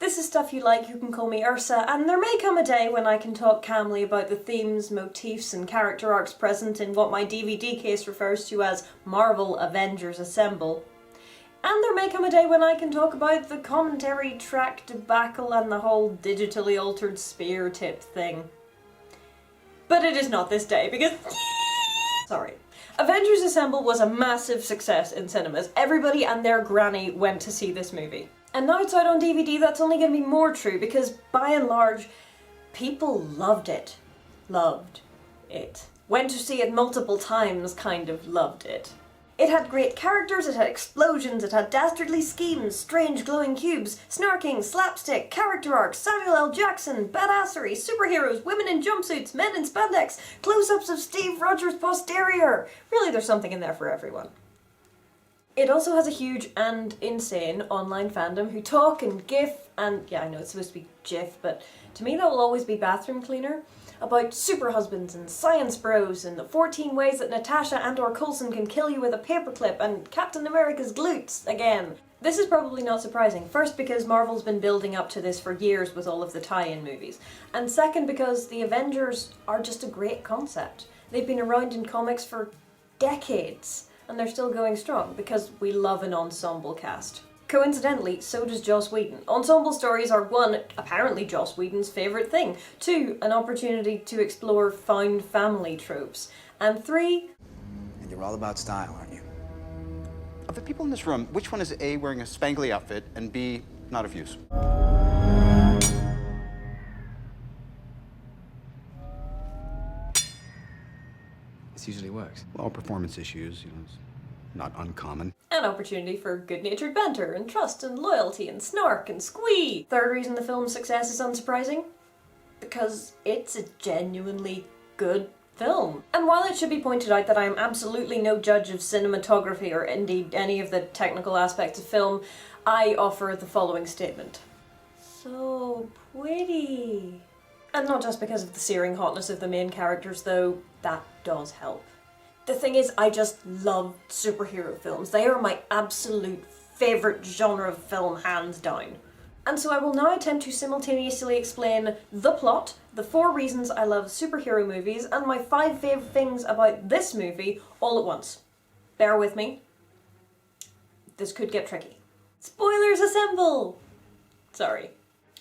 this is stuff you like, you can call me Ursa, and there may come a day when I can talk calmly about the themes, motifs, and character arcs present in what my DVD case refers to as Marvel Avengers Assemble. And there may come a day when I can talk about the commentary track debacle and the whole digitally altered spear tip thing. But it is not this day, because sorry. Avengers Assemble was a massive success in cinemas. Everybody and their granny went to see this movie. And now it's out on DVD, that's only going to be more true, because by and large, people loved it. Loved it. Went to see it multiple times, kind of loved it. It had great characters, it had explosions, it had dastardly schemes, strange glowing cubes, snarking, slapstick, character arcs, Samuel L. Jackson, badassery, superheroes, women in jumpsuits, men in spandex, close-ups of Steve Rogers' posterior. Really, there's something in there for everyone. It also has a huge and insane online fandom who talk and gif, and yeah, I know it's supposed to be GIF, but to me that will always be bathroom cleaner, about super husbands and science bros and the 14 ways that Natasha and/or Coulson can kill you with a paperclip and Captain America's glutes again. This is probably not surprising. First, because Marvel's been building up to this for years with all of the tie-in movies. And second, because the Avengers are just a great concept. They've been around in comics for decades, and they're still going strong because we love an ensemble cast. Coincidentally, so does Joss Whedon. Ensemble stories are one, apparently Joss Whedon's favourite thing. Two, an opportunity to explore found family tropes. And three... And you're all about style, aren't you? Of the people in this room, which one is A, wearing a spangly outfit, and B, not of use? This usually works. Well, performance issues, you know, it's not uncommon. An opportunity for good-natured banter and trust and loyalty and snark and squee. Third reason the film's success is unsurprising? Because it's a genuinely good film. And while it should be pointed out that I am absolutely no judge of cinematography or indeed any of the technical aspects of film, I offer the following statement. So pretty. And not just because of the searing hotness of the main characters, though that does help. The thing is, I just love superhero films. They are my absolute favourite genre of film, hands down. And so I will now attempt to simultaneously explain the plot, the 4 reasons I love superhero movies, and my 5 favourite things about this movie all at once. Bear with me. This could get tricky. Spoilers assemble! Sorry.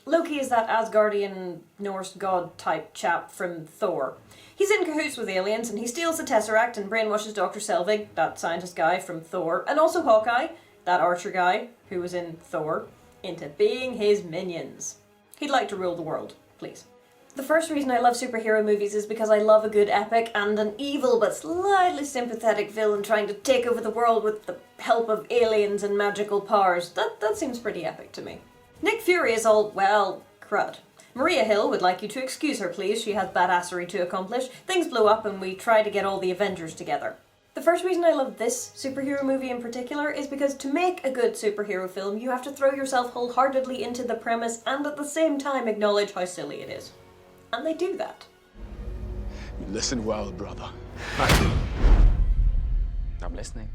Loki is that Asgardian Norse god type chap from Thor. He's in cahoots with aliens and he steals the Tesseract and brainwashes Dr. Selvig, that scientist guy from Thor, and also Hawkeye, that archer guy who was in Thor, into being his minions. He'd like to rule the world, please. The first reason I love superhero movies is because I love a good epic and an evil but slightly sympathetic villain trying to take over the world with the help of aliens and magical powers. That seems pretty epic to me. Nick Fury is all, well, crud. Maria Hill would like you to excuse her, please. She has badassery to accomplish. Things blow up and we try to get all the Avengers together. The first reason I love this superhero movie in particular is because to make a good superhero film, you have to throw yourself wholeheartedly into the premise and at the same time acknowledge how silly it is. And they do that. Listen well, brother. I'm listening.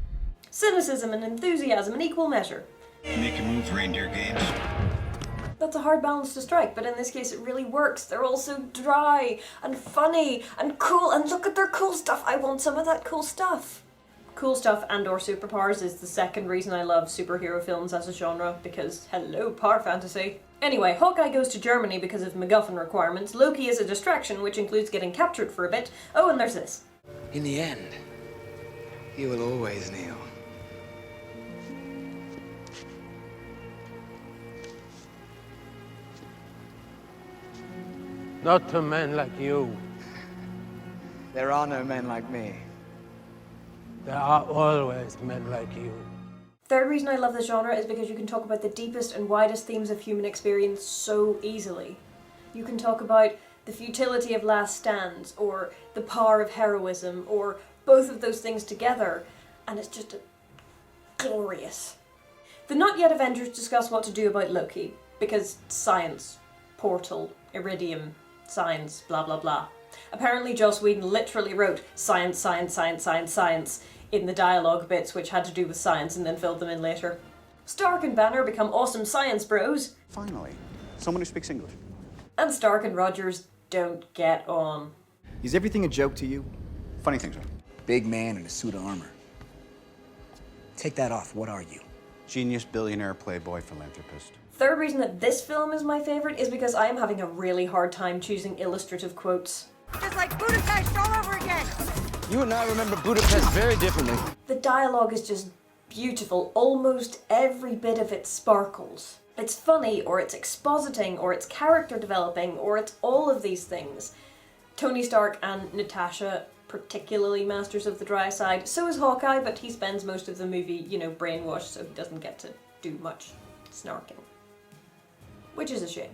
Cynicism and enthusiasm in equal measure. Make your move, reindeer games. That's a hard balance to strike, but in this case it really works. They're all so dry and funny and cool, and look at their cool stuff. I want some of that cool stuff. Cool stuff and/or superpowers is the second reason I love superhero films as a genre, because hello, power fantasy. Anyway, Hawkeye goes to Germany because of MacGuffin requirements. Loki is a distraction, which includes getting captured for a bit. Oh, and there's this. In the end, you will always kneel. Not to men like you. There are no men like me. There are always men like you. Third reason I love this genre is because you can talk about the deepest and widest themes of human experience so easily. You can talk about the futility of last stands, or the power of heroism, or both of those things together, and it's just glorious. The Not Yet Avengers discuss what to do about Loki, because science, portal, iridium, science, blah blah blah. Apparently Joss Whedon literally wrote science, science, science, science, science in the dialogue bits which had to do with science and then filled them in later. Stark and Banner become awesome science bros. Finally, Someone who speaks English. And Stark and Rogers don't get on. Is everything a joke to you? Funny things are. Big man in a suit of armor. Take that off. What are you? Genius, billionaire, playboy, philanthropist. Third reason that this film is my favorite is because I am having a really hard time choosing illustrative quotes. Just like Budapest all over again. You and I remember Budapest very differently. The dialogue is just beautiful. Almost every bit of it sparkles. It's funny, or it's expositing, or it's character developing, or it's all of these things. Tony Stark and Natasha, particularly masters of the dry side. So is Hawkeye, but he spends most of the movie, you know, brainwashed, so he doesn't get to do much snarking. Which is a shame.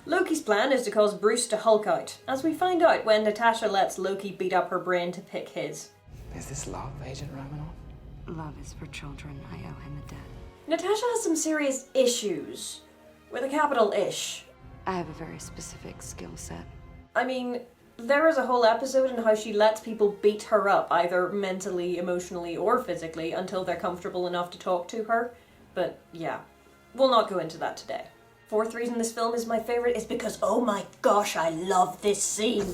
Loki's plan is to cause Bruce to Hulk out, as we find out when Natasha lets Loki beat up her brain to pick his. Is this love, Agent Romanoff? Love is for children. I owe him a debt. Natasha has some serious issues, with a capital Ish. I have a very specific skill set. I mean, there is a whole episode in how she lets people beat her up, either mentally, emotionally, or physically, until they're comfortable enough to talk to her. But yeah, we'll not go into that today. Fourth reason this film is my favorite is because, oh my gosh, I love this scene.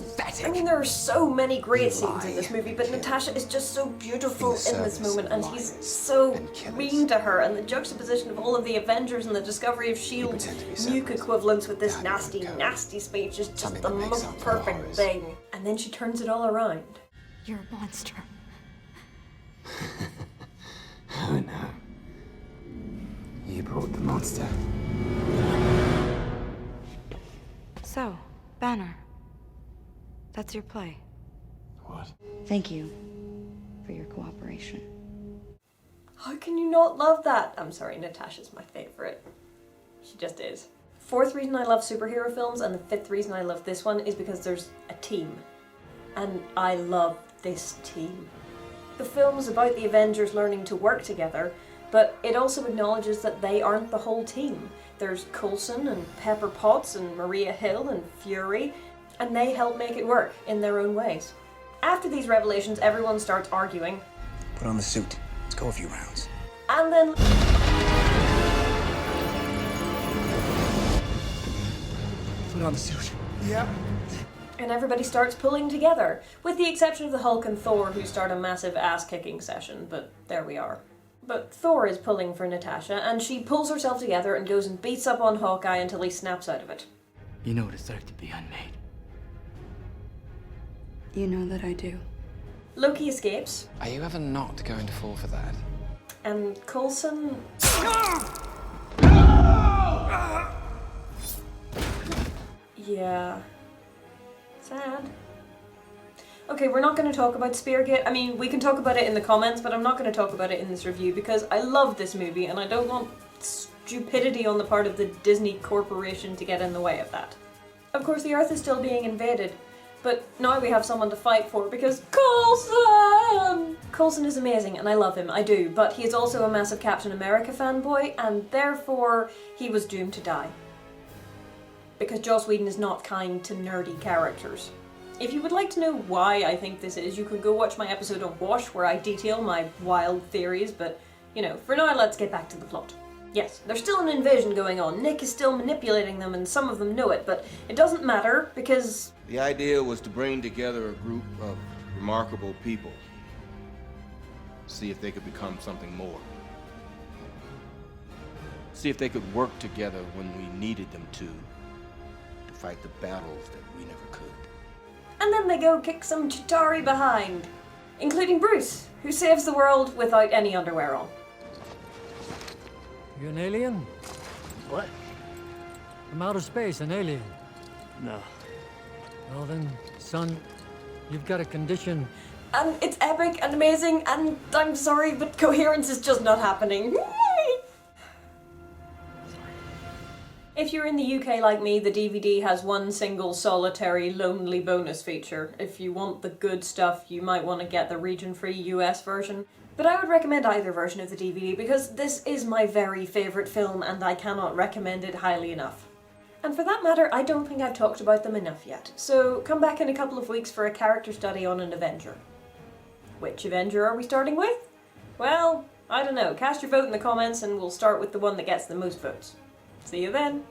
I mean, there are so many great scenes in this movie, but Natasha is just so beautiful in this moment, and he's so mean to her, and the juxtaposition of all of the Avengers and the discovery of S.H.I.E.L.D.'s nuke equivalents with this nasty, nasty speech is just the most perfect thing. And then she turns it all around. You're a monster. Oh no. You brought the monster. So, Banner. That's your play. What? Thank you for your cooperation. How can you not love that? I'm sorry, Natasha's my favorite. She just is. Fourth reason I love superhero films, and the fifth reason I love this one, is because there's a team. And I love this team. The film is about the Avengers learning to work together, but it also acknowledges that they aren't the whole team. There's Coulson and Pepper Potts and Maria Hill and Fury, and they help make it work in their own ways. After these revelations, everyone starts arguing. Put on the suit. Let's go a few rounds. And then Put on the suit. Yeah. and everybody starts pulling together, with the exception of the Hulk and Thor, who start a massive ass-kicking session, but there we are. But Thor is pulling for Natasha, and she pulls herself together and goes and beats up on Hawkeye until he snaps out of it. You know what it's like to be unmade. You know that I do. Loki escapes, Are you ever not going to fall for that? and Coulson... Yeah. Sad. Okay, we're not going to talk about Speargate. I mean, we can talk about it in the comments, but I'm not going to talk about it in this review because I love this movie and I don't want stupidity on the part of the Disney Corporation to get in the way of that. Of course, the Earth is still being invaded, but now we have someone to fight for because Coulson! Coulson is amazing and I love him, I do, but he is also a massive Captain America fanboy and therefore he was doomed to die. Because Joss Whedon is not kind to nerdy characters. If you would like to know why I think this is, you could go watch my episode on Wash where I detail my wild theories, but, you know, for now let's get back to the plot. Yes, there's still an invasion going on, Nick is still manipulating them and some of them know it, but it doesn't matter because... The idea was to bring together a group of remarkable people. See if they could become something more. See if they could work together when we needed them to fight the battles that we never could. And then they go kick some Chitauri behind, including Bruce, who saves the world without any underwear on. You an alien? What? From outer space, an alien. No. Well then, son, you've got a condition. And it's epic and amazing, and I'm sorry, but coherence is just not happening. If you're in the UK like me, the DVD has one single solitary lonely bonus feature. If you want the good stuff, you might want to get the region-free US version. But I would recommend either version of the DVD because this is my very favourite film and I cannot recommend it highly enough. And for that matter, I don't think I've talked about them enough yet. So come back in a couple of weeks for a character study on an Avenger. Which Avenger are we starting with? Well, I don't know. Cast your vote in the comments and we'll start with the one that gets the most votes. See you then!